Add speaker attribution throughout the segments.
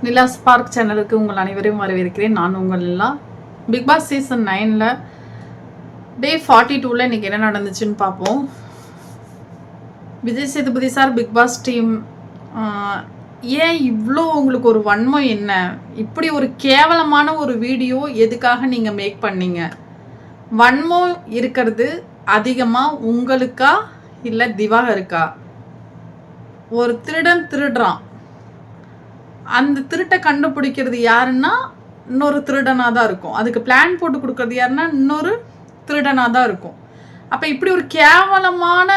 Speaker 1: நிலா spark சேனலுக்கு உங்கள் அனைவரையும் வரவேற்கிறேன். நான் உங்கள் நிலா. பிக் பாஸ் சீசன் 9ல் டே 42ல் இன்றைக்கி என்ன நடந்துச்சுன்னு பார்ப்போம். Vijay Sethupathi sir, Bigg Boss team, ஏன் இவ்வளோ உங்களுக்கு ஒரு வன்மம்? என்ன இப்படி ஒரு கேவலமான ஒரு வீடியோ எதுக்காக நீங்கள் மேக் பண்ணீங்க? வன்மம் இருக்கிறது அதிகமாக உங்களுக்கா இல்லை திவாகருக்கா? ஒரு திருடன் திருடுறான், அந்த திருட்டை கண்டுபிடிக்கிறது யாருன்னா இன்னொரு திருடனாக தான் இருக்கும். அதுக்கு பிளான் போட்டு கொடுக்கறது யாருன்னா இன்னொரு திருடனாக தான் இருக்கும். அப்போ இப்படி ஒரு கேவலமான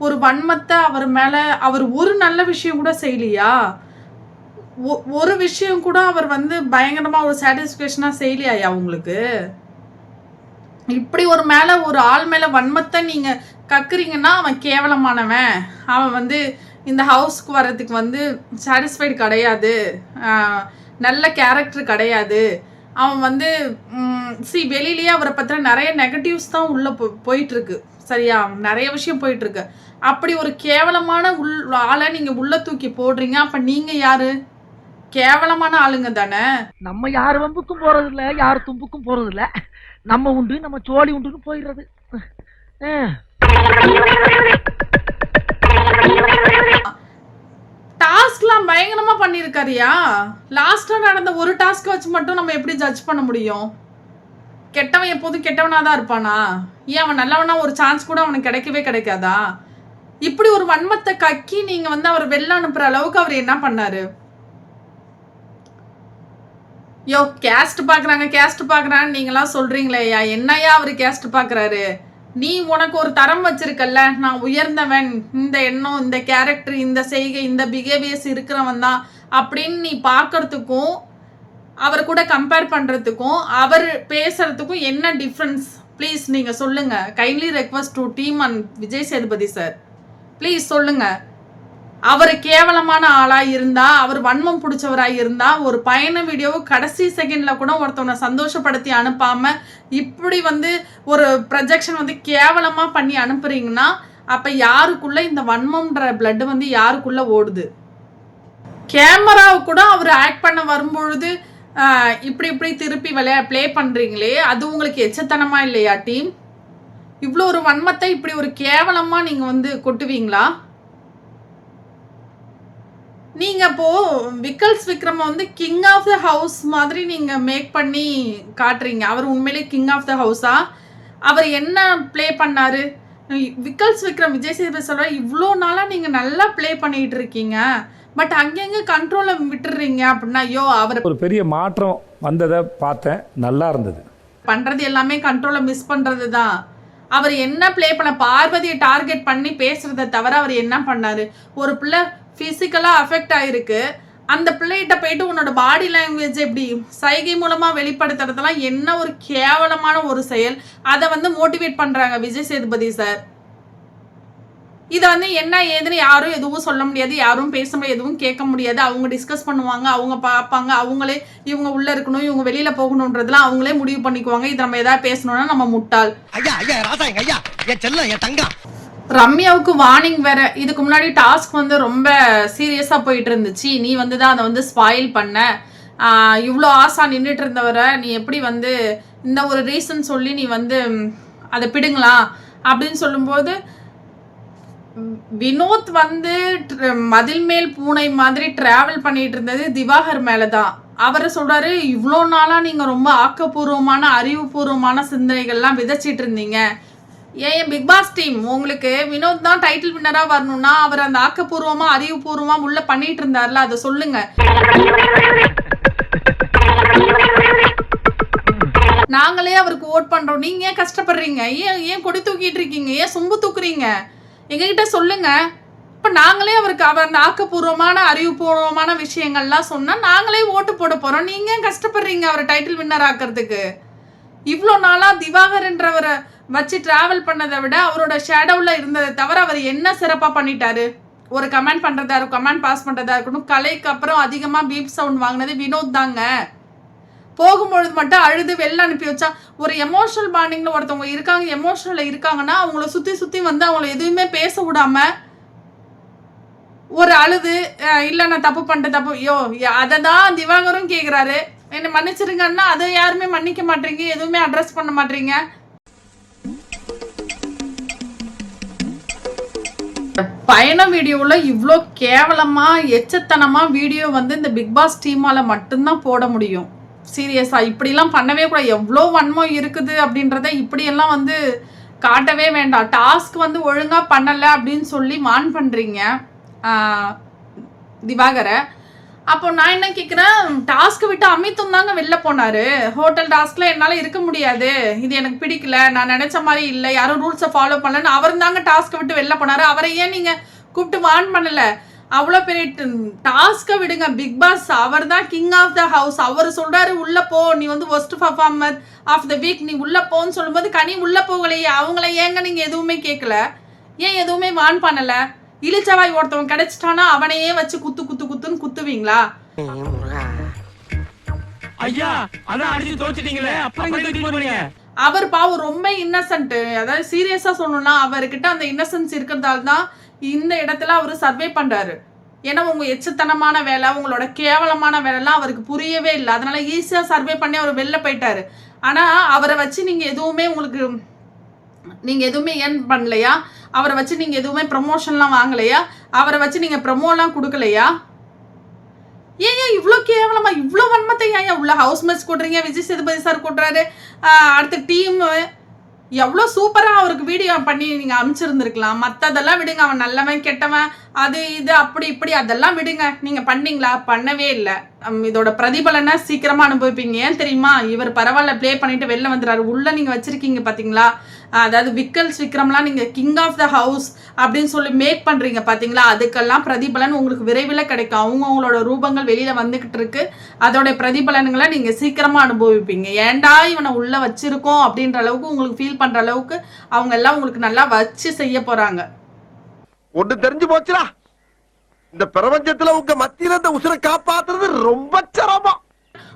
Speaker 1: ஒரு வன்மத்தை அவர் மேலே, அவர் ஒரு நல்ல விஷயம் கூட செய்யலையா? ஒரு விஷயம் கூட அவர் பயங்கரமாக ஒரு சாட்டிஸ்ஃபேக்ஷனாக செய்யலையா உங்களுக்கு? இப்படி மேலே ஒரு ஆள் மேலே வன்மத்தை நீங்கள் கக்குறீங்கன்னா அவன் கேவலமானவன், அவன் இந்த ஹவுஸ்க்கு வர்றதுக்கு சாட்டிஸ்ஃபைடு கிடையாது, நல்ல கேரக்டர் கிடையாது, அவன் வெளியிலேயே அவரை பற்றின நிறைய நெகட்டிவ்ஸ் தான் உள்ளே போயிட்டுருக்கு. சரியா? நிறைய விஷயம் போயிட்டுருக்கு. அப்படி ஒரு கேவலமான ஆளை நீங்கள் உள்ளே தூக்கி போடுறீங்க. அப்போ நீங்கள் யாரு? கேவலமான ஆளுங்க தானே.
Speaker 2: நம்ம யார் வம்புக்கும் போறது இல்லை, யார் தும்புக்கும் போறது இல்லை. நம்ம உண்டு, நம்ம சோழி உண்டுன்னு போயிடுறது.
Speaker 1: டாஸ்க்லாம் பயங்கரமா பண்ணிருக்காரியா? லாஸ்டா நடந்த ஒரு டாஸ்க் வச்சு மட்டும் நம்ம எப்படி ஜட்ஜ் பண்ண முடியும்? கெட்டவன் எப்போதும் கெட்டவனா தான் இருப்பானா? ஏன் அவன் நல்லவனா ஒரு சான்ஸ் கூட அவனுக்கு கிடைக்கவே கிடைக்காதா? இப்படி ஒரு வன்மத்தை கக்கி நீங்க அவர் வெளில அனுப்புற அளவுக்கு அவர் என்ன பண்ணாரு? யோ, கேஸ்ட் பாக்குறாங்க நீங்களாம் சொல்றீங்களேயா, என்னையா அவரு கேஸ்ட் பாக்குறாரு? நீ உனக்கு ஒரு தரம் வச்சிருக்கல்ல, நான் உயர்ந்தவன், இந்த எண்ணம், இந்த கேரக்டர், இந்த செய்கை, இந்த பிஹேவியர்ஸ் இருக்கிறவன் தான் அப்படின்னு நீ பார்க்கறதுக்கும் அவர் கூட கம்பேர் பண்ணுறதுக்கும் அவர் பேசுறதுக்கும் என்ன டிஃப்ரென்ஸ்? ப்ளீஸ் நீங்கள் சொல்லுங்க. Kindly request to team and Vijay Sethupathi sir, please சொல்லுங்க. அவர் கேவலமான ஆளாக இருந்தா, அவர் வன்மம் பிடிச்சவராக இருந்தா, ஒரு பயண வீடியோவை கடைசி செகண்ட்ல கூட ஒருத்தவனை சந்தோஷப்படுத்தி அனுப்பாம இப்படி ஒரு ப்ரொஜெக்ஷன் கேவலமா பண்ணி அனுப்புறீங்கன்னா அப்ப யாருக்குள்ள இந்த வன்மம்ன்ற பிளட் யாருக்குள்ள ஓடுது? கேமராவை கூட அவர் ஆக்ட் பண்ண வரும்பொழுது இப்படி திருப்பி ப்ளே பண்றீங்களே, அது உங்களுக்கு எச்சத்தனமா இல்லையா டீம்? இவ்வளோ ஒரு வன்மத்தை இப்படி ஒரு கேவலமா நீங்க கொட்டுவீங்களா? நீங்க இப்போ Vikkals Vikram king of the house மாதிரி நீங்க மேக் பண்ணி காட்டுறீங்க. அவர் உண்மையிலே கிங் ஆஃப் த ஹவுஸா? அவர் என்ன ப்ளே பண்ணாரு? விக்கல்ஸ் விக்ரம் விஜய் சேதுபதி சொல்ற, இவ்வளோ நாளா நீங்க நல்லா ப்ளே பண்ணிட்டு இருக்கீங்க, பட் அங்கங்க கண்ட்ரோலை விட்டுறீங்க அப்படின்னா, ஐயோ, அவர்
Speaker 3: ஒரு பெரிய மாற்றம் வந்ததை பார்த்தேன், நல்லா இருந்தது.
Speaker 1: பண்றது எல்லாமே கண்ட்ரோலை மிஸ் பண்றது தான். அவர் என்ன ப்ளே பண்ண, பார்வதியை டார்கெட் பண்ணி பேசுறதை தவிர அவர் என்ன பண்ணாரு? ஒரு பிள்ளை ஃபிசிக்கலாக அஃபெக்ட் ஆகிருக்கு, அந்த பிள்ளைகிட்ட போயிட்டு உன்னோட பாடி லாங்குவேஜ் எப்படி சைகை மூலமாக வெளிப்படுத்துறதுலாம் என்ன ஒரு கேவலமான ஒரு செயல். அதை மோட்டிவேட் பண்ணுறாங்க விஜய் சேதுபதி சார். இதை என்ன ஏதுன்னு யாரும் எதுவும் சொல்ல முடியாது, யாரும் பேச முடியாது, எதுவும் கேட்க முடியாது. அவங்க டிஸ்கஸ் பண்ணுவாங்க, அவங்க பார்ப்பாங்க, அவங்களே இவங்க உள்ளே இருக்கணும், இவங்க வெளியில் போகணுன்றதுலாம் அவங்களே முடிவு பண்ணிக்குவாங்க. இது நம்ம எதாவது பேசணும்னா நம்ம முட்டாள். ரம்யாவுக்கு வார்னிங் வேற. இதுக்கு முன்னாடி டாஸ்க் ரொம்ப சீரியஸாக போயிட்டு இருந்துச்சு. நீ தான் அதை ஸ்பாயில் பண்ண. இவ்வளோ ஆசா நின்றுட்டு இருந்தவரை நீ எப்படி இந்த ஒரு ரீசன் சொல்லி நீ அதை பிடுங்கலாம் அப்படின்னு சொல்லும்போது, வினோத் மதில் மேல் பூனை மாதிரி டிராவல் பண்ணிட்டு இருந்தது திவாகர் மேலே தான். அவர் சொல்றாரு, இவ்வளோ நாளாக நீங்கள் ரொம்ப ஆக்கப்பூர்வமான அறிவுபூர்வமான சிந்தனைகள்லாம் விதைச்சிட்டு இருந்தீங்க. ஏன் பிக் பாஸ் டீம் உங்களுக்கு வினோத் தான் டைட்டில் வின்னரா வரணும்னா அவர் அந்த ஆக்கப்பூர்வமா அறிவுபூர்வமா உள்ள பண்ணிட்டு இருந்தார்ல, அதை சொல்லுங்க. நாங்களே அவருக்கு ஓட் பண்றோம், நீங்க ஏன் கஷ்டப்படுறீங்க? ஏன் கொடி தூக்கிட்டு இருக்கீங்க? ஏன் சொம்பு தூக்குறீங்க? எங்ககிட்ட சொல்லுங்க. இப்ப நாங்களே அவருக்கு அந்த ஆக்கப்பூர்வமான அறிவுபூர்வமான விஷயங்கள்லாம் சொன்னா நாங்களே ஓட்டு போட போறோம். நீங்க ஏன் கஷ்டப்படுறீங்க அவரை டைட்டில் வின்னர் ஆக்கிறதுக்கு? இவ்வளோ நாளா திவாகர்ன்றவரை வச்சு டிராவல் பண்ணதை விட அவரோட ஷேடோவில் இருந்ததை தவிர அவர் என்ன சிறப்பாக பண்ணிட்டாரு? ஒரு கமெண்ட் பண்ணுறதா இருக்கும், கமெண்ட் பாஸ் பண்ணுறதா இருக்கணும். கலைக்கு அப்புறம் அதிகமாக பீப் சவுண்ட் வாங்கினது வினோத் தாங்க. போகும்பொழுது மட்டும் அழுது வெளில அனுப்பி வச்சா, ஒரு எமோஷனல் பாண்டிங்கில் ஒருத்தவங்க இருக்காங்க, எமோஷனலில் இருக்காங்கன்னா அவங்கள சுற்றி அவங்கள எதுவுமே பேச விடாம ஒரு அழுது இல்லை நான் தப்பு பண்ணிட்டேன் தப்பு ஐயோ அதை தான் திவாகரும் கேட்குறாரு. என்னை மன்னிச்சிருங்கன்னா அதை யாருமே மன்னிக்க மாட்டீங்க, எதுவுமே அட்ரஸ் பண்ண மாட்டீங்க. பயண வீடியோவில் இவ்வளோ கேவலமாக எச்சத்தனமாக வீடியோ வந்து இந்த பிக் பாஸ் டீமால் மட்டும்தான் போட முடியும். சீரியஸாக இப்படிலாம் பண்ணவே கூடாது. எவ்வளோ வன்மம் இருக்குது அப்படின்றத இப்படியெல்லாம் வந்து காட்டவே வேண்டாம். டாஸ்க் வந்து ஒழுங்காக பண்ணலை அப்படின்னு சொல்லி வான் பண்ணுறீங்க திவாகரை. அப்போ நான் என்ன கேட்குறேன், டாஸ்க்கு விட்டு அமித்தும் தாங்க வெளில போனார். ஹோட்டல் டாஸ்கில் என்னால் இருக்க முடியாது, இது எனக்கு பிடிக்கல, நான் நினச்ச மாதிரி இல்லை, யாரும் ரூல்ஸை ஃபாலோ பண்ணலன்னு அவர் தாங்க டாஸ்க்கை விட்டு வெளில போனார். அவரை ஏன் நீங்கள் கூப்பிட்டு வான் பண்ணலை? அவ்வளோ பெரிய டாஸ்க்கை விடுங்க. பிக் பாஸ் அவர் தான் கிங் ஆஃப் த ஹவுஸ். அவர் சொல்கிறாரு உள்ளே போ, நீ வந்து worst performer of the week, நீ உள்ளே போன்னு சொல்லும்போது கனி உள்ளே போகலையே. அவங்கள ஏங்க நீங்கள் எதுவுமே கேட்கல? ஏன் எதுவுமே வான் பண்ணலை? இழிச்சவாய் ஒருத்தவன் கிடைச்சிட்டானா அவனையே வச்சு குத்து குத்து குத்துன்னு குத்துவீங்களா? அவர் பாவம் ரொம்ப இன்னசென்ட். அதாவது சீரியஸா சொல்லணும்னா அவர்கிட்ட அந்த இன்னசென்ஸ் இருக்கிறதால தான் இந்த இடத்துல அவர் சர்வே பண்றாரு. ஏன்னா உங்க எச்சத்தனமான வேலை, உங்களோட கேவலமான வேலைலாம் அவருக்கு புரியவே இல்லை. அதனால ஈஸியா சர்வே பண்ணி அவர் வெளில போயிட்டாரு. ஆனா அவரை வச்சு நீங்க எதுவுமே ஏர்ன் பண்ணலையா? அவரை வச்சு நீங்க எதுவுமே ப்ரமோஷன்லாம் வாங்கலையா? அவரை வச்சு நீங்க ப்ரமோலாம் கொடுக்கலையா? ஏன் இவ்வளோ கேவலமா இவ்வளோ வன்மத்தை ஏன் உள்ள ஹவுஸ்மேட்ஸ் கூட்டுறீங்க? விஜய் சேதுபதி சார் கூட்டுறாரு, அடுத்த டீம் எவ்வளோ சூப்பராக அவருக்கு வீடியோ பண்ணி நீங்கள் அனுப்பிச்சிருந்துருக்கலாம். மற்றதெல்லாம் விடுங்க, அவன் நல்லவன் கெட்டவன் அது இது அப்படி இப்படி அதெல்லாம் விடுங்க. நீங்கள் பண்ணீங்களா? பண்ணவே இல்லை. இதோட பிரதிபலனை சீக்கிரமாக அனுபவிப்பீங்க. ஏன் தெரியுமா? இவர் பரவாயில்ல ப்ளே பண்ணிட்டு வெளில வந்துடுறாரு. உள்ளே நீங்கள் வச்சுருக்கீங்க பார்த்தீங்களா? அதாவது விக்ரம்லாம் நீங்கள் கிங் ஆஃப் த ஹவுஸ் அப்படின்னு சொல்லி மேக் பண்ணுறீங்க பார்த்தீங்களா? அதுக்கெல்லாம் பிரதிபலன் உங்களுக்கு விரைவில் கிடைக்கும். அவங்களோட ரூபங்கள் வெளியில் வந்துக்கிட்டு இருக்கு. அதோடைய பிரதிபலன்களை நீங்கள் சீக்கிரமாக அனுபவிப்பீங்க. ஏன்டா இவனை உள்ளே வச்சிருக்கோம் அப்படின்ற அளவுக்கு உங்களுக்கு ஃபீல் பண்ணுற அளவுக்கு அவங்க எல்லாம் உங்களுக்கு நல்லா வச்சு செய்ய போகிறாங்க.
Speaker 4: ஒன்று தெரிஞ்சு போச்சுடா, இந்த பிரபஞ்சத்துல உங்க மத்தியில இந்த உசுரை காப்பாத்துறது ரொம்ப சிரமம்.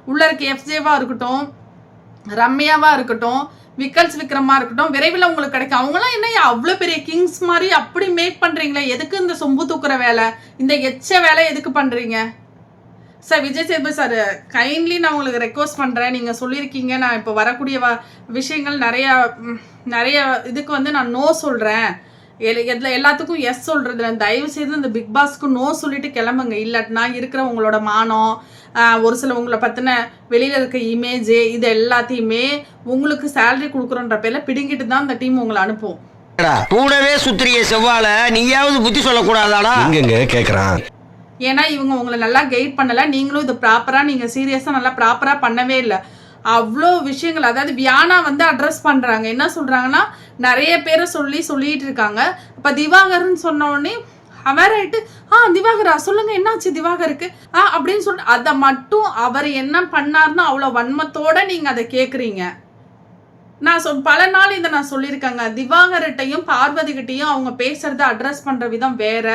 Speaker 1: உள்ள இருக்க எஃப்ஜேவா இருக்கட்டும், ரம்யாவா இருக்கட்டும், விக்ரமா இருக்கட்டும், விரைவில் உங்களுக்கு கிடைக்கும். அவங்களாம் என்ன அவ்வளோ பெரிய கிங்ஸ் மாதிரி அப்படி மேக் பண்றீங்களே? எதுக்கு இந்த சொம்பு தூக்குற வேலை, இந்த எச்ச வேலை எதுக்கு பண்றீங்க? Sir Vijay Sethupathi sir, kindly நான் உங்களுக்கு ரெக்வஸ்ட் பண்ணுறேன். நீங்கள் சொல்லியிருக்கீங்க நான் இப்போ வரக்கூடிய விஷயங்கள் நிறைய இதுக்கு வந்து நான் நோ சொல்கிறேன், எல்லாத்துக்கும் எஸ் சொல்கிறதுல தயவு செய்து இந்த பிக் பாஸ்க்கு நோ சொல்லிட்டு கிளம்புங்க. இல்லாட்டினா இருக்கிற உங்களோட மானம், ஒரு சில உங்களை பற்றின வெளியில் இருக்க இமேஜ், இது எல்லாத்தையுமே உங்களுக்கு சேலரி கொடுக்குறோன்ற பேரில் பிடுங்கிட்டு தான் இந்த டீம் உங்களை அனுப்பும்.
Speaker 5: கூடவே சுத்திரிய செவ்வால நீயாவது புத்தி சொல்லக்கூடாதாடா?
Speaker 4: இங்க கேட்குறான்.
Speaker 1: ஏன்னா இவங்க உங்களை நல்லா கைட் பண்ணலை. நீங்களும் இது ப்ராப்பராக நீங்கள் சீரியஸாக நல்லா ப்ராப்பராக பண்ணவே இல்லை. அவ்வளோ விஷயங்கள், அதாவது வியானா வந்து அட்ரஸ் பண்ணுறாங்க. என்ன சொல்கிறாங்கன்னா, நிறைய பேரை சொல்லிட்டு இருக்காங்க. இப்போ திவாகர்னு சொன்ன உடனே அவர் ஆயிட்டு திவாகரா சொல்லுங்கள் என்னாச்சு திவாகருக்கு அப்படின்னு சொல்லிட்டு அதை மட்டும் அவர் என்ன பண்ணார்னு அவ்வளோ வன்மத்தோடு நீங்கள் அதை கேட்குறீங்க. நான் பல நாள் இதை நான் சொல்லியிருக்கேங்க. திவாகர்கிட்டையும் பார்வதிகிட்டையும் அவங்க பேசுகிறத அட்ரஸ் பண்ணுற விதம் வேற.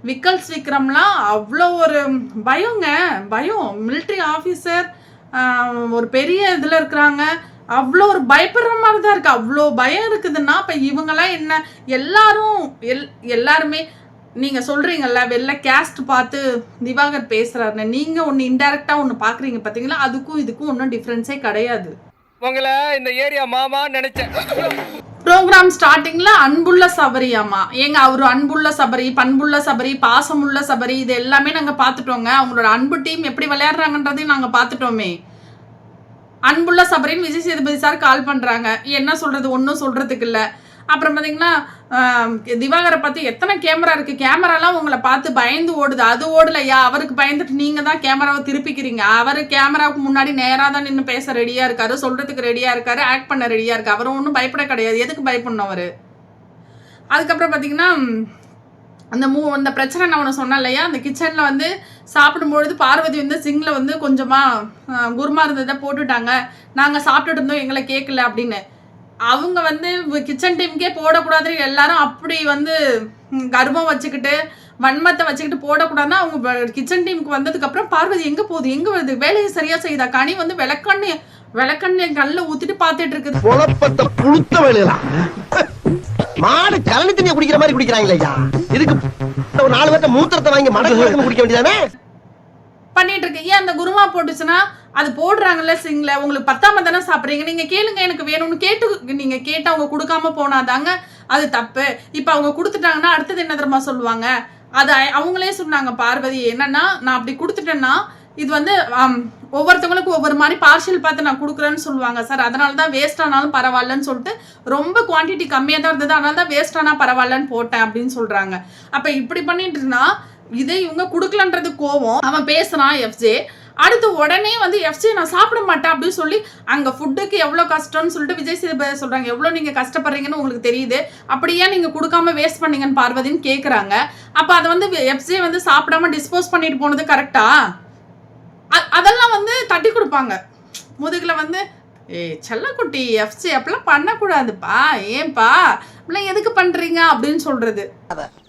Speaker 1: விக்ரம்லாம் அவ்வளோ ஒரு பயம். மிலிட்ரி ஆஃபீஸர், ஒரு பெரிய இதில் இருக்கிறாங்க. அவ்வளோ ஒரு பயப்படுற மாதிரி தான் இருக்குது. அவ்வளோ பயம் இருக்குதுன்னா இப்போ இவங்கெல்லாம் என்ன எல்லாருமே நீங்கள் சொல்கிறீங்கல்ல வெளில கேஸ்ட் பார்த்து திவாகர் பேசுகிறாருன்னு, நீங்கள் ஒன்று இன்டெரக்டாக ஒன்று பார்க்குறீங்க பார்த்தீங்களா? அதுக்கும் இதுக்கும் ஒன்றும் டிஃப்ரென்ஸே கிடையாது.
Speaker 6: உங்களை இந்த ஏரியா மாமா நினைச்சேன்.
Speaker 1: ப்ரோக்ராம் ஸ்டார்டிங்ல அன்புள்ள சபரியாமா, ஏங்க அவரு அன்புள்ள சபரி, பண்புள்ள சபரி, பாசமுள்ள சபரி, இது எல்லாமே நாங்க பாத்துட்டோங்க. அவங்களோட அன்பு டீம் எப்படி விளையாடுறாங்கன்றதையும் நாங்க பாத்துட்டோமே. அன்புள்ள சபரின்னு விஜய் சேதுபதி சார் கால் பண்றாங்க. என்ன சொல்றது, ஒன்றும் சொல்றதுக்கு இல்லை. அப்புறம் பார்த்தீங்கன்னா திவாகரை பார்த்து எத்தனை கேமரா இருக்குது, கேமராலாம் உங்களை பார்த்து பயந்து ஓடுது. அது ஓடலையா, அவருக்கு பயந்துட்டு நீங்கள் தான் கேமராவை திருப்பிக்கிறீங்க. அவர் கேமராவுக்கு முன்னாடி நேராக தான் நின்று பேச ரெடியாக இருக்காரு, சொல்கிறதுக்கு ரெடியாக இருக்காரு, ஆக்ட் பண்ண ரெடியாக இருக்காரு. அவரும் ஒன்றும் பயப்பட கிடையாது. எதுக்கு பயப்படணும் அவர்? அதுக்கப்புறம் பார்த்தீங்கன்னா அந்த பிரச்சனை நான் ஒன்று சொன்னேன் இல்லையா, அந்த கிச்சனில் வந்து சாப்பிடும்பொழுது பார்வதி வந்து சிங்கில் வந்து கொஞ்சமாக குருமா இருந்ததை போட்டுட்டாங்க, நாங்கள் சாப்பிட்டுட்டு இருந்தோம் எங்களை கேட்கல அப்படின்னு. அவங்க வந்து கிச்சன் டீமுக்கே போடக்கூடாதுன்னு எல்லாரும் அப்படி வந்து கர்வம் வச்சுக்கிட்டு வன்மத்தை வச்சுக்கிட்டு போடக்கூடாதுன்னா அவங்க கிச்சன் டீமுக்கு வந்ததுக்கப்புறம் பார்வதி எங்கே போகுது, எங்கே வருது, வேலையை சரியாக செய்யுதா? கனி வந்து விளக்கண்ணு கல்ல ஊற்றிட்டு பார்த்துட்டு இருக்குது.
Speaker 4: குழப்பத்தை புழுத்த வேலையா மாடு கலனி தண்ணியை குடிக்கிற மாதிரி குடிக்கிறாங்களா? இதுக்கு ஒரு 4 பேர்த்த மூத்திரத்தை வாங்கி மடக்கு குடிக்க வேண்டியதானே
Speaker 1: பண்ணிட்டு இருக்கு. ஏன் அந்த குருமா போட்டுச்சுன்னா அது போடுறாங்கல்ல சிங்ல, உங்களுக்கு பத்தாம தானே சாப்பிடுறீங்க, நீங்க கேளுங்க எனக்கு வேணும்னு கேட்டு நீங்க கேட்டு அவங்க கொடுக்காம போனாதாங்க அது தப்பு. இப்ப அவங்க கொடுத்துட்டாங்கன்னா அடுத்தது என்ன தெரியுமா சொல்லுவாங்க, அது அவங்களே சொன்னாங்க பார்வதி, என்னன்னா நான் அப்படி கொடுத்துட்டேன்னா இது வந்து ஒவ்வொருத்தவங்களுக்கு ஒவ்வொரு மாதிரி பார்ஷியல் பார்த்து நான் கொடுக்குறேன்னு சொல்லுவாங்க சார், அதனால தான் வேஸ்ட் ஆனாலும் பரவாயில்லன்னு சொல்லிட்டு ரொம்ப குவான்டிட்டி கம்மியாக தான் இருந்தது, அதனால தான் வேஸ்ட் ஆனால் பரவாயில்லன்னு போட்டேன் அப்படின்னு சொல்றாங்க. அப்போ இப்படி பண்ணிட்டு இருந்தா இதே இவங்க கொடுக்கலன்றது கோவம், அவன் பேசுறான் எஃப்ஜே, அடுத்து உடனே வந்து எஃப்ஜே நான் சாப்பிட மாட்டேன் அப்படின்னு சொல்லி அங்கே ஃபுட்டுக்கு எவ்வளோ கஷ்டம்னு சொல்லிட்டு விஜய் சேதுபதி சொல்கிறாங்க, எவ்வளோ நீங்கள் கஷ்டப்படுறீங்கன்னு உங்களுக்கு தெரியுது, அப்படியே நீங்கள் கொடுக்காம வேஸ்ட் பண்ணீங்கன்னு பார்வதின்னு கேட்குறாங்க. அப்போ அதை வந்து எஃப்ஜே வந்து சாப்பிடாம டிஸ்போஸ் பண்ணிட்டு போனது கரெக்டா? அதெல்லாம் வந்து தட்டி கொடுப்பாங்க முதுகுல வந்து, செல்லக்குட்டி எஃப்ஜே அப்படிலாம் பண்ணக்கூடாதுப்பா, ஏன்பா அப்படிலாம் எதுக்கு பண்றீங்க அப்படின்னு சொல்றது.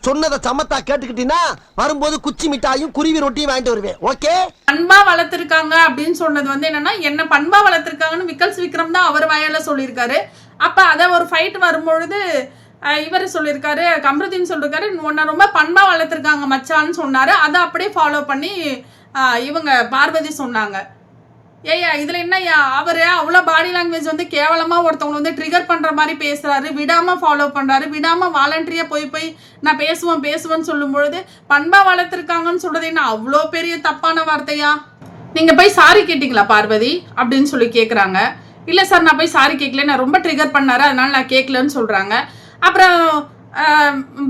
Speaker 4: சொன்னதை சமத்தா கேட்டுக்கிட்டீங்கன்னா வரும்போது குச்சி மிட்டாயும் குருவி ரொட்டியும் வாங்கிட்டு வருவேன். ஓகே,
Speaker 1: பண்பா வளர்த்திருக்காங்க அப்படின்னு சொன்னது வந்து என்னன்னா, என்ன பண்பா வளர்த்திருக்காங்கன்னு விக்கல்ஸ் விக்ரம் தான் அவர் வாயால சொல்லியிருக்காரு. அப்ப அத ஒரு ஃபைட் வரும்பொழுது இவர் சொல்லியிருக்காரு, கம்ருதீன் சொல்லியிருக்காரு, உன்னை ரொம்ப பண்பா வளர்த்திருக்காங்க மச்சான்னு சொன்னாரு. அதை அப்படியே ஃபாலோ பண்ணி இவங்க பார்வதி சொன்னாங்க. ஏய்யா இதுல என்னய்யா அவரு அவ்வளோ பாடி லாங்குவேஜ் வந்து கேவலமா ஒருத்தவங்க வந்து ட்ரிகர் பண்ற மாதிரி பேசுறாரு, விடாம ஃபாலோ பண்றாரு, விடாம வாலண்டரியா போய் நான் பேசுவேன்னு சொல்லும் பொழுது பண்பா வளர்த்திருக்காங்கன்னு சொல்றது என்ன அவ்வளோ பெரிய தப்பான வார்த்தையா? நீங்க போய் சாரி கேட்டீங்களா பார்வதி அப்படின்னு சொல்லி கேட்குறாங்க. இல்லை சார் நான் போய் சாரி கேட்கல, நான் ரொம்ப ட்ரிகர் பண்ணாரு அதனால நான் கேட்கலன்னு சொல்றாங்க. அப்புறம்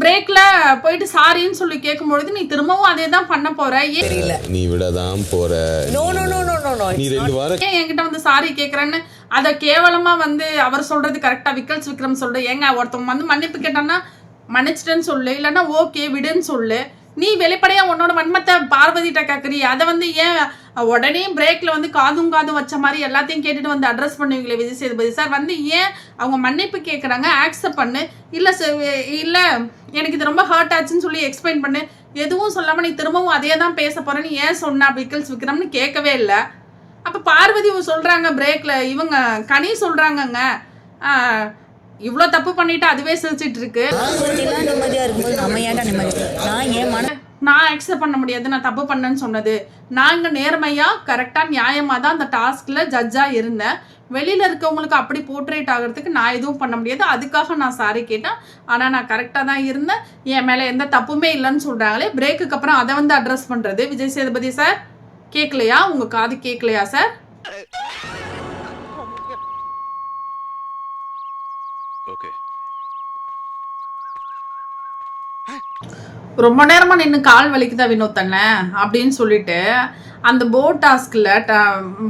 Speaker 1: பிரேக்ல போயிட்டு சாரின்னு சொல்லி கேட்கும்பொழுது நீ திரும்பவும் அதே தான் பண்ண போற,
Speaker 7: நீ விடதான் போற, நீ 2 வாரம்
Speaker 1: ஏன் என்கிட்ட வந்து சாரி கேட்கறேன்னு அதை கேவலமா வந்து அவர் சொல்றது கரெக்டா? விக்கல்ஸ் விக்ரம் சொல்ற, ஏங்க ஒருத்தவங்க வந்து மன்னிப்பு கேட்டான்னா மன்னிச்சிட்டேன்னு சொல்லு, இல்லைன்னா ஓகே விடுன்னு சொல்லு, நீ வெளிப்படையா உன்னோட வன்மத்தை பார்வதிட்ட கேட்கறீ, அதை வந்து ஏன் உடனே பிரேக்ல வந்து காதும் வச்ச மாதிரி எல்லாத்தையும் கேட்டுட்டு வந்து அட்ரஸ் பண்ணுவீங்களே விஜய் சேதுபதி சார், வந்து ஏன் அவங்க மன்னிப்பு கேட்குறாங்க, ஆக்செப்ட் பண்ணு, இல்லை இல்லை எனக்கு இது ரொம்ப ஹர்ட் ஆச்சுன்னு சொல்லி எக்ஸ்பிளைன் பண்ணு, எதுவும் சொல்லாமல் நீ திரும்பவும் அதே தான் பேச போறேன்னு ஏன் சொன்னா விக்கல்ஸ் விக்ரம்னு கேட்கவே இல்லை. அப்போ பார்வதி சொல்றாங்க பிரேக்ல, இவங்க கனி சொல்றாங்கங்க இவ்வளோ தப்பு பண்ணிட்டு அதுவே சிரிச்சிட்டு இருக்கு, நான் அக்செப்ட் பண்ண முடியாது, நான் தப்பு பண்ணேன்னு சொன்னது, நான் இங்கே நேர்மையாக கரெக்டாக நியாயமாக தான் அந்த டாஸ்கில் ஜட்ஜாக இருந்தேன், வெளியில் இருக்கவங்களுக்கு அப்படி போர்ட்ரேட் ஆகிறதுக்கு நான் எதுவும் பண்ண முடியாது, அதுக்காக நான் சாரி கேட்டேன், ஆனால் நான் கரெக்டாக தான் இருந்தேன், என் மேலே எந்த தப்புமே இல்லைன்னு சொல்கிறாங்களே. பிரேக்குக்கு அப்புறம் அதை வந்து அட்ரஸ் பண்ணுறது விஜய் சேதுபதி சார் கேட்கலையா? உங்கள் காது கேட்கலையா சார்?
Speaker 7: ஓகே
Speaker 1: ரொம்ப நேரமா நின்று கால் வலிக்குதா வினோத்தண்ண அப்படின்னு சொல்லிட்டு அந்த போட் டாஸ்கில்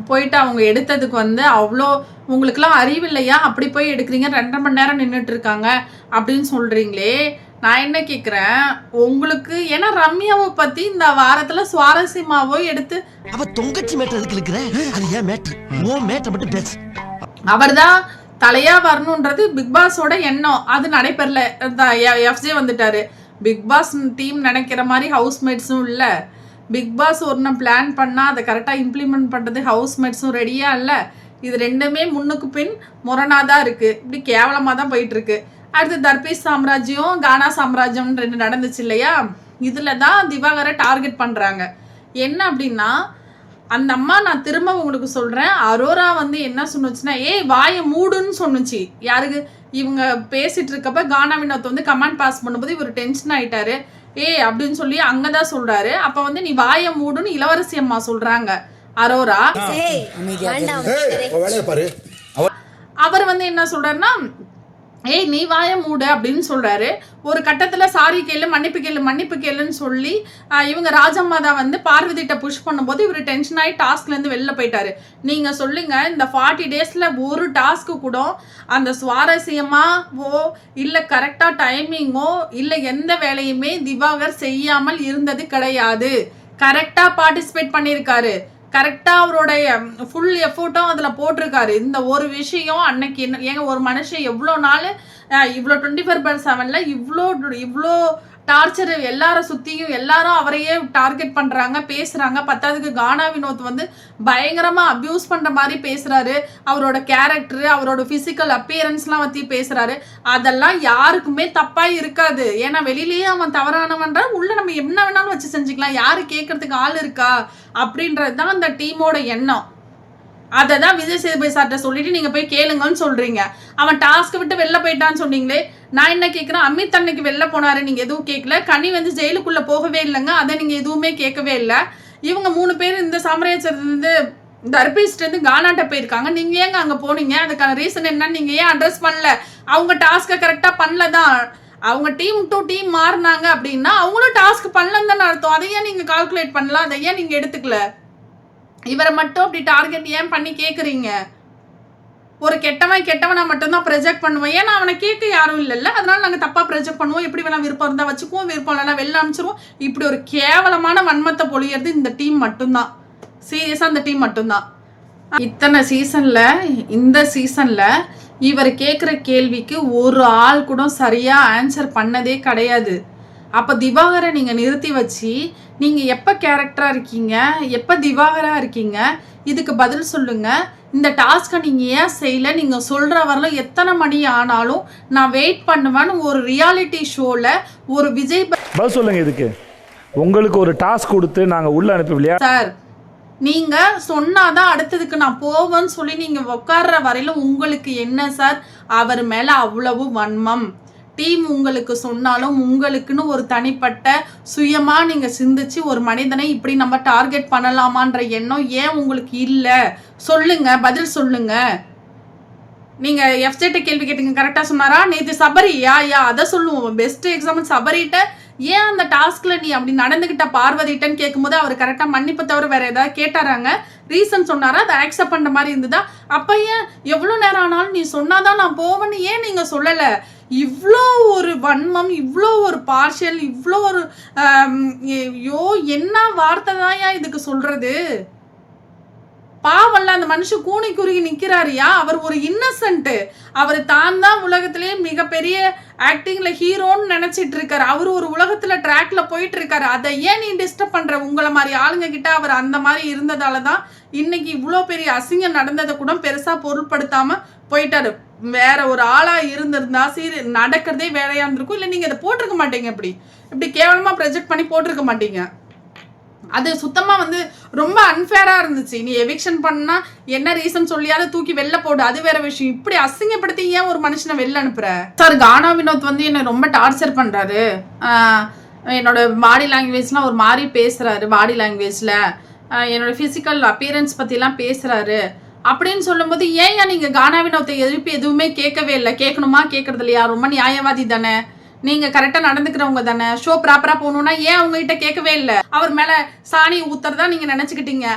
Speaker 1: போயிட்டு அவங்க எடுத்ததுக்கு வந்து அவ்வளோ உங்களுக்குலாம் அறிவு இல்லையா, அப்படி போய் எடுக்கிறீங்க, 2.5 மணி நேரம் நின்றுட்டு இருக்காங்க அப்படின்னு சொல்றீங்களே. நான் என்ன கேட்குறேன் உங்களுக்கு, ஏன்னா ரம்யாவை பத்தி இந்த வாரத்துல சுவாரஸ்யமாவோ எடுத்து
Speaker 4: அவ தொங்கச்சி மேட்டர் எதுக்கு இருக்கிற, அது ஏன் மேட்டர், ஓ மேட்டர் மட்டும் பேசு.
Speaker 1: அவர் தான் தலையா வரணுன்றது பிக் பாஸோட எண்ணம், அது நடைபெறல. எஃப்ஜே வந்துட்டாரு, பிக் பாஸ் டீம் நினைக்கிற மாதிரி ஹவுஸ்மேட்ஸும் இல்லை, பிக் பாஸ் ஒன்று பிளான் பண்ணால் அதை கரெக்டாக இம்ப்ளிமெண்ட் பண்ணுறது ஹவுஸ்மேட்ஸும் ரெடியாக இல்லை, இது ரெண்டுமே முன்னுக்கு பின் முரணாக தான் இருக்குது, இப்படி கேவலமாக தான் போயிட்டுருக்கு. அடுத்து தர்பீஸ் சாம்ராஜ்யம் கானா சாம்ராஜ்யம்னு 2 நடந்துச்சு இல்லையா, இதில் தான் திவாகரை டார்கெட் பண்ணுறாங்க. என்ன அப்படின்னா அந்த அம்மா, நான் திரும்ப உங்களுக்கு சொல்கிறேன், அரோரா வந்து என்ன சொன்னுச்சுன்னா, வாயை மூடுன்னு சொன்னுச்சு. யாருக்கு? இவங்க பேசிட்டு இருக்கப்ப கானா வினோத் வந்து கமெண்ட் பாஸ் பண்ணும்போது இவர் டென்ஷன் ஆயிட்டாரு, அப்படின்னு சொல்லி அங்கதான் சொல்றாரு. அப்ப வந்து நீ வாயை மூடுன்னு இளவரசி அம்மா சொல்றாங்க அரோரா. அவர் வந்து என்ன சொல்றாருன்னா, நீ வாய மூடு அப்படின்னு சொல்றாரு. ஒரு கட்டத்துல சாரி கேளு, மன்னிப்பு கேளுன்னு சொல்லி இவங்க ராஜம்மா தான் வந்து பார்வதிட்ட புஷ் பண்ணும்போது இவர் டென்ஷன் ஆகி டாஸ்க்ல இருந்து வெளில போயிட்டாரு. நீங்க சொல்லுங்க, இந்த 40 டேஸ்ல ஒரு டாஸ்க்கு கூட அந்த சுவாரஸ்யமாவோ இல்ல கரெக்டா டைமிங்கோ இல்ல எந்த வேலையுமே திவாகர் செய்யாமல் இருந்தது கிடையாது. கரெக்டா பார்ட்டிசிபேட் பண்ணியிருக்காரு, கரெக்டா அவருடைய ஃபுல் எஃபோர்ட்டும் அதுல போட்டிருக்காரு. இந்த ஒரு விஷயம் அன்னைக்கு என்ன ஏங்க, ஒரு மனுஷன் எவ்வளோ நாள் இவ்வளோ 24/7 இவ்வளோ டார்ச்சர் எல்லாரும் சுத்தியும் எல்லாரும் அவரையே டார்கெட் பண்றாங்க, பேசுறாங்க. பத்தாவதுக்கு கானா வினோத் வந்து பயங்கரமா அபியூஸ் பண்ற மாதிரி பேசுறாரு. அவரோட கேரக்டர், அவரோட பிசிக்கல் அப்பியரன்ஸ்லாம் பத்தி பேசுறாரு. அதெல்லாம் யாருக்குமே தப்பா இருக்காது. ஏன்னா வெளியிலேயே அவன் தவறானவன்ற, உள்ள நம்ம என்ன வேணாலும் வச்சு செஞ்சுக்கலாம், யாரு கேட்கறதுக்கு ஆள் இருக்கா அப்படின்றது தான் அந்த டீமோட எண்ணம். அதை தான் விஜய் சேதுபதி சார்ட்ட சொல்லிட்டு நீங்க போய் கேளுங்கன்னு சொல்றீங்க. அவன் டாஸ்க் விட்டு வெளில போயிட்டான்னு சொன்னீங்களே, நான் என்ன கேட்கிறேன், அமித் அன்னைக்கு வெளில போனாரு, நீங்க எதுவும் கேட்கல. கனி வந்து ஜெயிலுக்குள்ள போகவே இல்லைங்க, அதை நீங்க எதுவுமே கேட்கவே இல்லை. இவங்க 3 பேர் இந்த சாம்ராஜ்யத்திலிருந்து தர்பீஸ்ட் இருந்து கானாட்ட போயிருக்காங்க, நீங்க ஏங்க அங்க போனீங்க? அதுக்கான ரீசன் என்னன்னு நீங்க ஏன் அட்ரஸ் பண்ணல? அவங்க டாஸ்க்கை கரெக்டா பண்ணலதான். அவங்க டீம் டு டீம் மாறினாங்க அப்படின்னா அவங்களும் டாஸ்க் பண்ணலன்னு தானே அர்த்தம். அதை ஏன் நீங்க கால்குலேட் பண்ணலாம்? அதை ஏன் நீங்க எடுத்துக்கல? இவரை மட்டும் அப்படி டார்கெட் ஏன் பண்ணி கேட்குறீங்க? ஒரு கெட்டவனா மட்டும்தான் ப்ரொஜெக்ட் பண்ணுவோம். ஏன்னா அவனை கேட்க யாரும் இல்லைல்ல, அதனால நாங்கள் தப்பாக ப்ரொஜெக்ட் பண்ணுவோம். எப்படி வேணா விருப்பம் இருந்தால் வச்சுக்குவோம், விருப்பம் இல்லைனா வெளில அனுப்பிச்சிருவோம். இப்படி ஒரு கேவலமான வன்மத்தை பொழியறது இந்த டீம் மட்டும்தான். சீரியஸாக இந்த டீம் மட்டும்தான். இத்தனை சீசனில், இந்த சீசனில் இவர் கேட்குற கேள்விக்கு ஒரு ஆள் கூட சரியாக ஆன்சர் பண்ணதே கிடையாது. அப்போ திவாகரை நீங்கள் நிறுத்தி வச்சு நீங்கள் எப்போ கேரக்டராக இருக்கீங்க, எப்போ திவாகராக இருக்கீங்க, இதுக்கு பதில் சொல்லுங்கள். இந்த டாஸ்க்கை நீங்கள் ஏன் செய்யலை? நீங்கள் சொல்கிற வரல எத்தனை மணி ஆனாலும் நான் வெயிட் பண்ணுவேன்னு ஒரு ரியாலிட்டி ஷோவில் ஒரு விஜய்
Speaker 3: பதில் சொல்லுங்க. இதுக்கு உங்களுக்கு ஒரு டாஸ்க் கொடுத்து நாங்கள் உள்ள அனுப்பவில்லையா
Speaker 1: சார்? நீங்கள் சொன்னாதான் அடுத்ததுக்கு நான் போவேன்னு சொல்லி நீங்கள் உட்கார்ற வரையிலும் உங்களுக்கு என்ன சார் அவர் மேலே அவ்வளவு வன்மம்? டீம் உங்களுக்கு சொன்னாலும் உங்களுக்குன்னு ஒரு தனிப்பட்ட சுயமாக நீங்கள் சிந்திச்சு ஒரு மனிதனை இப்படி நம்ம டார்கெட் பண்ணலாமான்ற எண்ணம் ஏன் உங்களுக்கு இல்லை? சொல்லுங்க, பதில் சொல்லுங்க. நீங்கள் எஃப்ஜேட்ட கேள்வி கேட்டீங்க, கரெக்டாக சொன்னாரா? நேற்று சபரி யா அதை சொல்லுவோம். பெஸ்ட் எக்ஸாம்பிள் சபரிட்ட ஏன் அந்த டாஸ்க்ல நீ அப்படி நடந்துகிட்ட பார்வதிட்டன்னு கேட்கும்போது அவர் கரெக்டாக மன்னிப்பு தவிர வேற ஏதாவது கேட்டாராங்க? ரீசன் சொன்னாரா? அதை ஆக்செப்ட் பண்ணுற மாதிரி இருந்ததா? அப்போ ஏன் எவ்வளோ நேரம் ஆனாலும் நீ சொன்னாதான் நான் போவேன்னு ஏன் நீங்கள் சொல்லலை? இவ்வளோ ஒரு வன்மம், இவ்வளோ ஒரு பார்ஷியல், இவ்வளோ ஒரு ஐயோ என்ன வார்த்தை தான்யா இதுக்கு சொல்றது? பாவம்ல அந்த மனுஷன் கூனி குறுகி நிக்கிறாருயா. அவர் ஒரு இன்னசென்ட். அவர் தான் உலகத்திலேயே மிகப்பெரிய ஆக்டிங்ல ஹீரோன்னு நினைச்சிட்டு இருக்காரு. அவர் ஒரு உலகத்துல ட்ராக்ல போயிட்டு இருக்காரு. அதை ஏன் நீ டிஸ்டர்ப் பண்ற? உங்களை மாதிரி ஆளுங்க கிட்ட அவர் அந்த மாதிரி இருந்ததாலதான் இன்னைக்கு இவ்வளோ பெரிய அசிங்கம் நடந்ததை கூட பெருசா பொருட்படுத்தாம போயிட்டாரு. வேற ஒரு ஆளா இருந்திருந்தா நடக்கிறதே வேலையா இருந்திருக்கும். இல்லை நீங்க இதை போட்டிருக்க மாட்டீங்க. இப்படி கேவலமா ப்ரொஜெக்ட் பண்ணி போட்டிருக்க மாட்டீங்க. அது சுத்தமா வந்து ரொம்ப அன்ஃபேரா இருந்துச்சு. நீ எவிக்ஷன் பண்ணா என்ன ரீசன் சொல்லியாவது தூக்கி வெளில போடு, அது வேற விஷயம். இப்படி அசிங்கப்படுத்தி ஏன் ஒரு மனுஷனை வெளில அனுப்புற? சார் கானா வினோத் வந்து என்னை ரொம்ப டார்ச்சர் பண்றாரு. என்னோட பாடி லாங்குவேஜ்லாம் ஒரு மாதிரி பேசுறாரு. பாடி லாங்குவேஜ்ல என்னோட பிசிக்கல் அப்பியரன்ஸ் பத்திலாம் பேசுறாரு அப்படின்னு சொல்லும்போது ஏன் நீங்க கானா வினோத்தை எழுப்பி எதுவுமே கேட்கவே இல்லை? கேட்கணுமா? கேட்கறது இல்லையா? ரொம்ப நியாயவாதி தானே, நீங்க கரெக்டா நடந்துக்கிறவங்க தானே. ஷோ ப்ராப்பரா போகணும்னா ஏன் உங்ககிட்ட கேட்கவே இல்லை? அவர் மேல சாணி ஊத்துறதா நீங்க நினைச்சுக்கிட்டீங்க.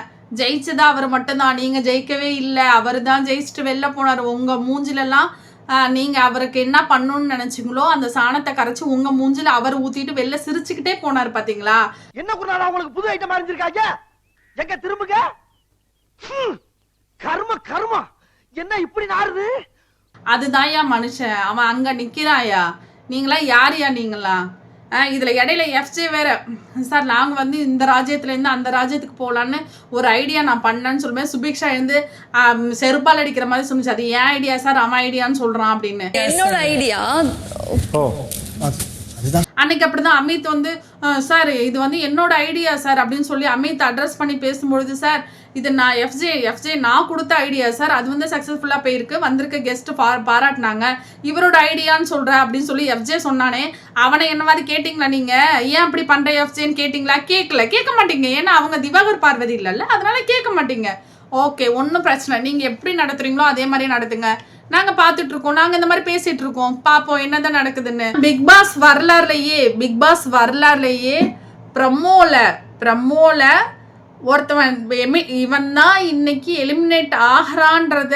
Speaker 1: ஜெயிச்சதா அவர் மட்டும்தான், நீங்க ஜெயிக்கவே இல்லை. அவர் தான் ஜெயிச்சுட்டு வெளில போனார். உங்க மூஞ்சிலெல்லாம் நீங்க அவருக்கு என்ன பண்ணணும்னு நினைச்சீங்களோ அந்த சாணத்தை கரைச்சு உங்க மூஞ்சில அவர் ஊத்திட்டு வெளில சிரிச்சுக்கிட்டே போனார். பாத்தீங்களா?
Speaker 2: என்ன குருநாதா உங்களுக்கு புது ஐட்டம் அறிஞ்சிருக்காங்க? எங்க திரும்புங்க. கர்ம என்ன இப்படி நாறுது?
Speaker 1: அதுதான் மனுஷன். அவன் அங்க நிக்கிறாயா? நீங்களா யாரையா? நீங்களா இதுல இடையில எஃப்ஜே வேற சார் நாங்க வந்து இந்த ராஜ்யத்துல இருந்து அந்த ராஜ்யத்துக்கு போகலான்னு ஒரு ஐடியா நான் பண்ணேன்னு சொல்லுவேன். சுபிக்ஷா இருந்து செருப்பால் அடிக்கிற மாதிரி சொன்னிச்சு. அது ஏன் ஐடியா சார்? அவன் ஐடியான்னு சொல்றான் அப்படின்னு.
Speaker 8: என்னோட ஐடியா.
Speaker 1: அன்னைக்கு அப்படிதான் அமித் வந்து சார் இது வந்து என்னோட ஐடியா சார் அப்படின்னு சொல்லி அமித் அட்ரஸ் பண்ணி பேசும்பொழுது, சார் இது நான் எஃப்ஜே நான் கொடுத்த ஐடியா சார், அது வந்து சக்ஸஸ்ஃபுல்லாக போயிருக்கு, வந்திருக்க கெஸ்ட் பாராட்டினாங்க, இவரோட ஐடியான்னு சொல்ற அப்படின்னு சொல்லி எஃப்ஜே சொன்னானே. அவனை என்ன மாதிரி கேட்டிங்களா? நீங்க ஏன் அப்படி பண்ற எஃப்ஜேன்னு கேட்டிங்களா? கேட்க மாட்டீங்க. ஏன்னா அவங்க திவாகர் பார்வதி இல்லைல்ல, அதனால கேட்க மாட்டீங்க. ஓகே, ஒன்றும் பிரச்சனை. நீங்க எப்படி நடத்துறீங்களோ அதே மாதிரி நடத்துங்க. நாங்க பாத்துட்டு இருக்கோம், நாங்க இந்த மாதிரி பேசிட்டு இருக்கோம், பாப்போம் என்னதான் நடக்குதுன்னு. பிக் பாஸ் வரலாறுலயே ப்ரமோல ஒருத்தவன் இவன் தான் இன்னைக்கு எலிமினேட் ஆகிறான்றத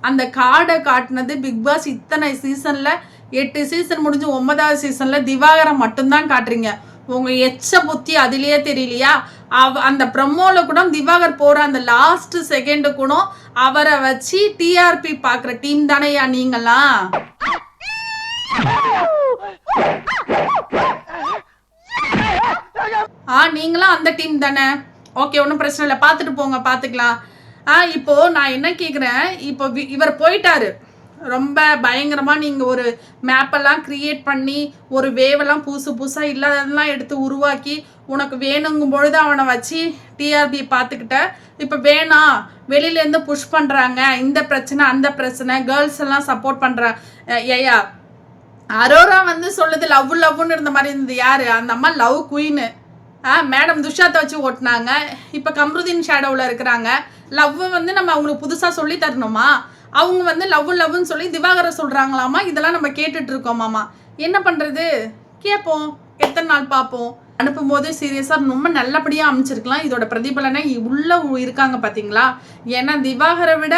Speaker 1: அந்த கார்டை காட்டினது பிக் பாஸ். இத்தனை சீசன்ல 8 சீசன் முடிஞ்சு 9வது சீசன்ல திவாகரை மட்டும்தான் காட்டுறீங்க. உங்க எச்ச புத்தி அதிலேயே தெரியலையா? அந்த ப்ரமோல கூட திவாகர் போற அந்த லாஸ்ட் செகண்ட் கூட அவரை வச்சு டிஆர்பி பாக்குற டீம் தானேயா நீங்களாம்? நீங்களும் அந்த டீம் தானே? ஓகே, ஒன்றும் பிரச்சனை இல்லை, பார்த்துட்டு போங்க, பார்த்துக்கலாம். இப்போ நான் என்ன கேட்குறேன், இப்போ இவர் போயிட்டாரு, ரொம்ப பயங்கரமாக நீங்கள் ஒரு மேப்பெல்லாம் க்ரியேட் பண்ணி ஒரு வேவெல்லாம் புதுசாக இல்லாததெல்லாம் எடுத்து உருவாக்கி உனக்கு வேணுங்கும் பொழுது அவனை வச்சு டிஆர்பி பார்த்துக்கிட்ட. இப்போ வேணாம், வெளியிலேருந்து புஷ் பண்ணுறாங்க, இந்த பிரச்சனை அந்த பிரச்சனை, கேர்ள்ஸ் எல்லாம் சப்போர்ட் பண்ணுறாங்க. ஏயா, அரோரா வந்து சொல்லுது லவ்னு இருந்த மாதிரி இருந்தது. யார் அந்த அம்மா? லவ் குயின்னு. மேடம் துஷாத்தை வச்சு ஓட்டினாங்க. இப்போ கம்ருதீன் ஷேடோவில் இருக்கிறாங்க. லவ் வந்து நம்ம அவங்களுக்கு புதுசாக சொல்லி தரணுமா? அவங்க வந்து லவ்னு சொல்லி திவாகரை சொல்கிறாங்களாமா. இதெல்லாம் நம்ம கேட்டுட்டு இருக்கோமாமா. என்ன பண்ணுறது? கேட்போம், எத்தனை நாள் பார்ப்போம். அனுப்பும்போது சீரியஸாக ரொம்ப நல்லபடியாக அமைச்சிருக்கலாம். இதோட பிரதிபலனை உள்ளே இருக்காங்க பார்த்தீங்களா? ஏன்னா திவாகரை விட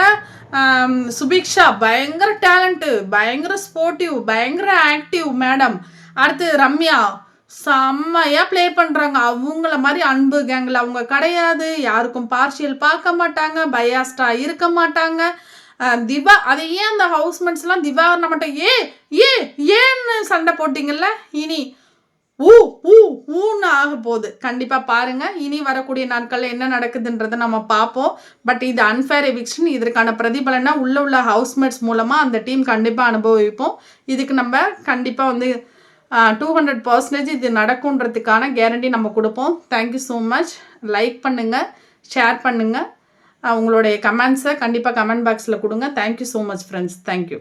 Speaker 1: சுபிக்ஷா பயங்கர டேலண்ட்டு, பயங்கர ஸ்போர்ட்டிவ், பயங்கர ஆக்டிவ் மேடம். அடுத்து ரம்யா செம்மையாக ப்ளே பண்ணுறாங்க. அவங்கள மாதிரி அன்பு கேங்கில் அவங்க கிடையாது. யாருக்கும் பார்ஷியல் பார்க்க மாட்டாங்க, பயாஸ்டாக இருக்க மாட்டாங்க. திவா அதை ஏன் அந்த ஹவுஸ்மெண்ட்ஸ்லாம் திவாகரனை மட்டும் ஏன்னு சண்டை போட்டிங்கல்ல? இனி ஊன்னு ஆக போகுது. கண்டிப்பாக பாருங்கள், இனி வரக்கூடிய நாட்களில் என்ன நடக்குதுன்றதை நம்ம பார்ப்போம். பட் இது அன்ஃபேர் எவிக்ஷன். இதற்கான பிரதிபலனை உள்ள ஹவுஸ்மேட்ஸ் மூலமாக அந்த டீம் கண்டிப்பாக அனுபவிப்போம். இதுக்கு நம்ம கண்டிப்பாக வந்து 200% இது நடக்கும்ன்றதுக்கான கேரண்டி நம்ம கொடுப்போம். Thank you so much. லைக் பண்ணுங்கள், ஷேர் பண்ணுங்கள், உங்களுடைய கமெண்ட்ஸை கண்டிப்பாக கமெண்ட் பாக்ஸில் கொடுங்க. Thank you so much friends. Thank you.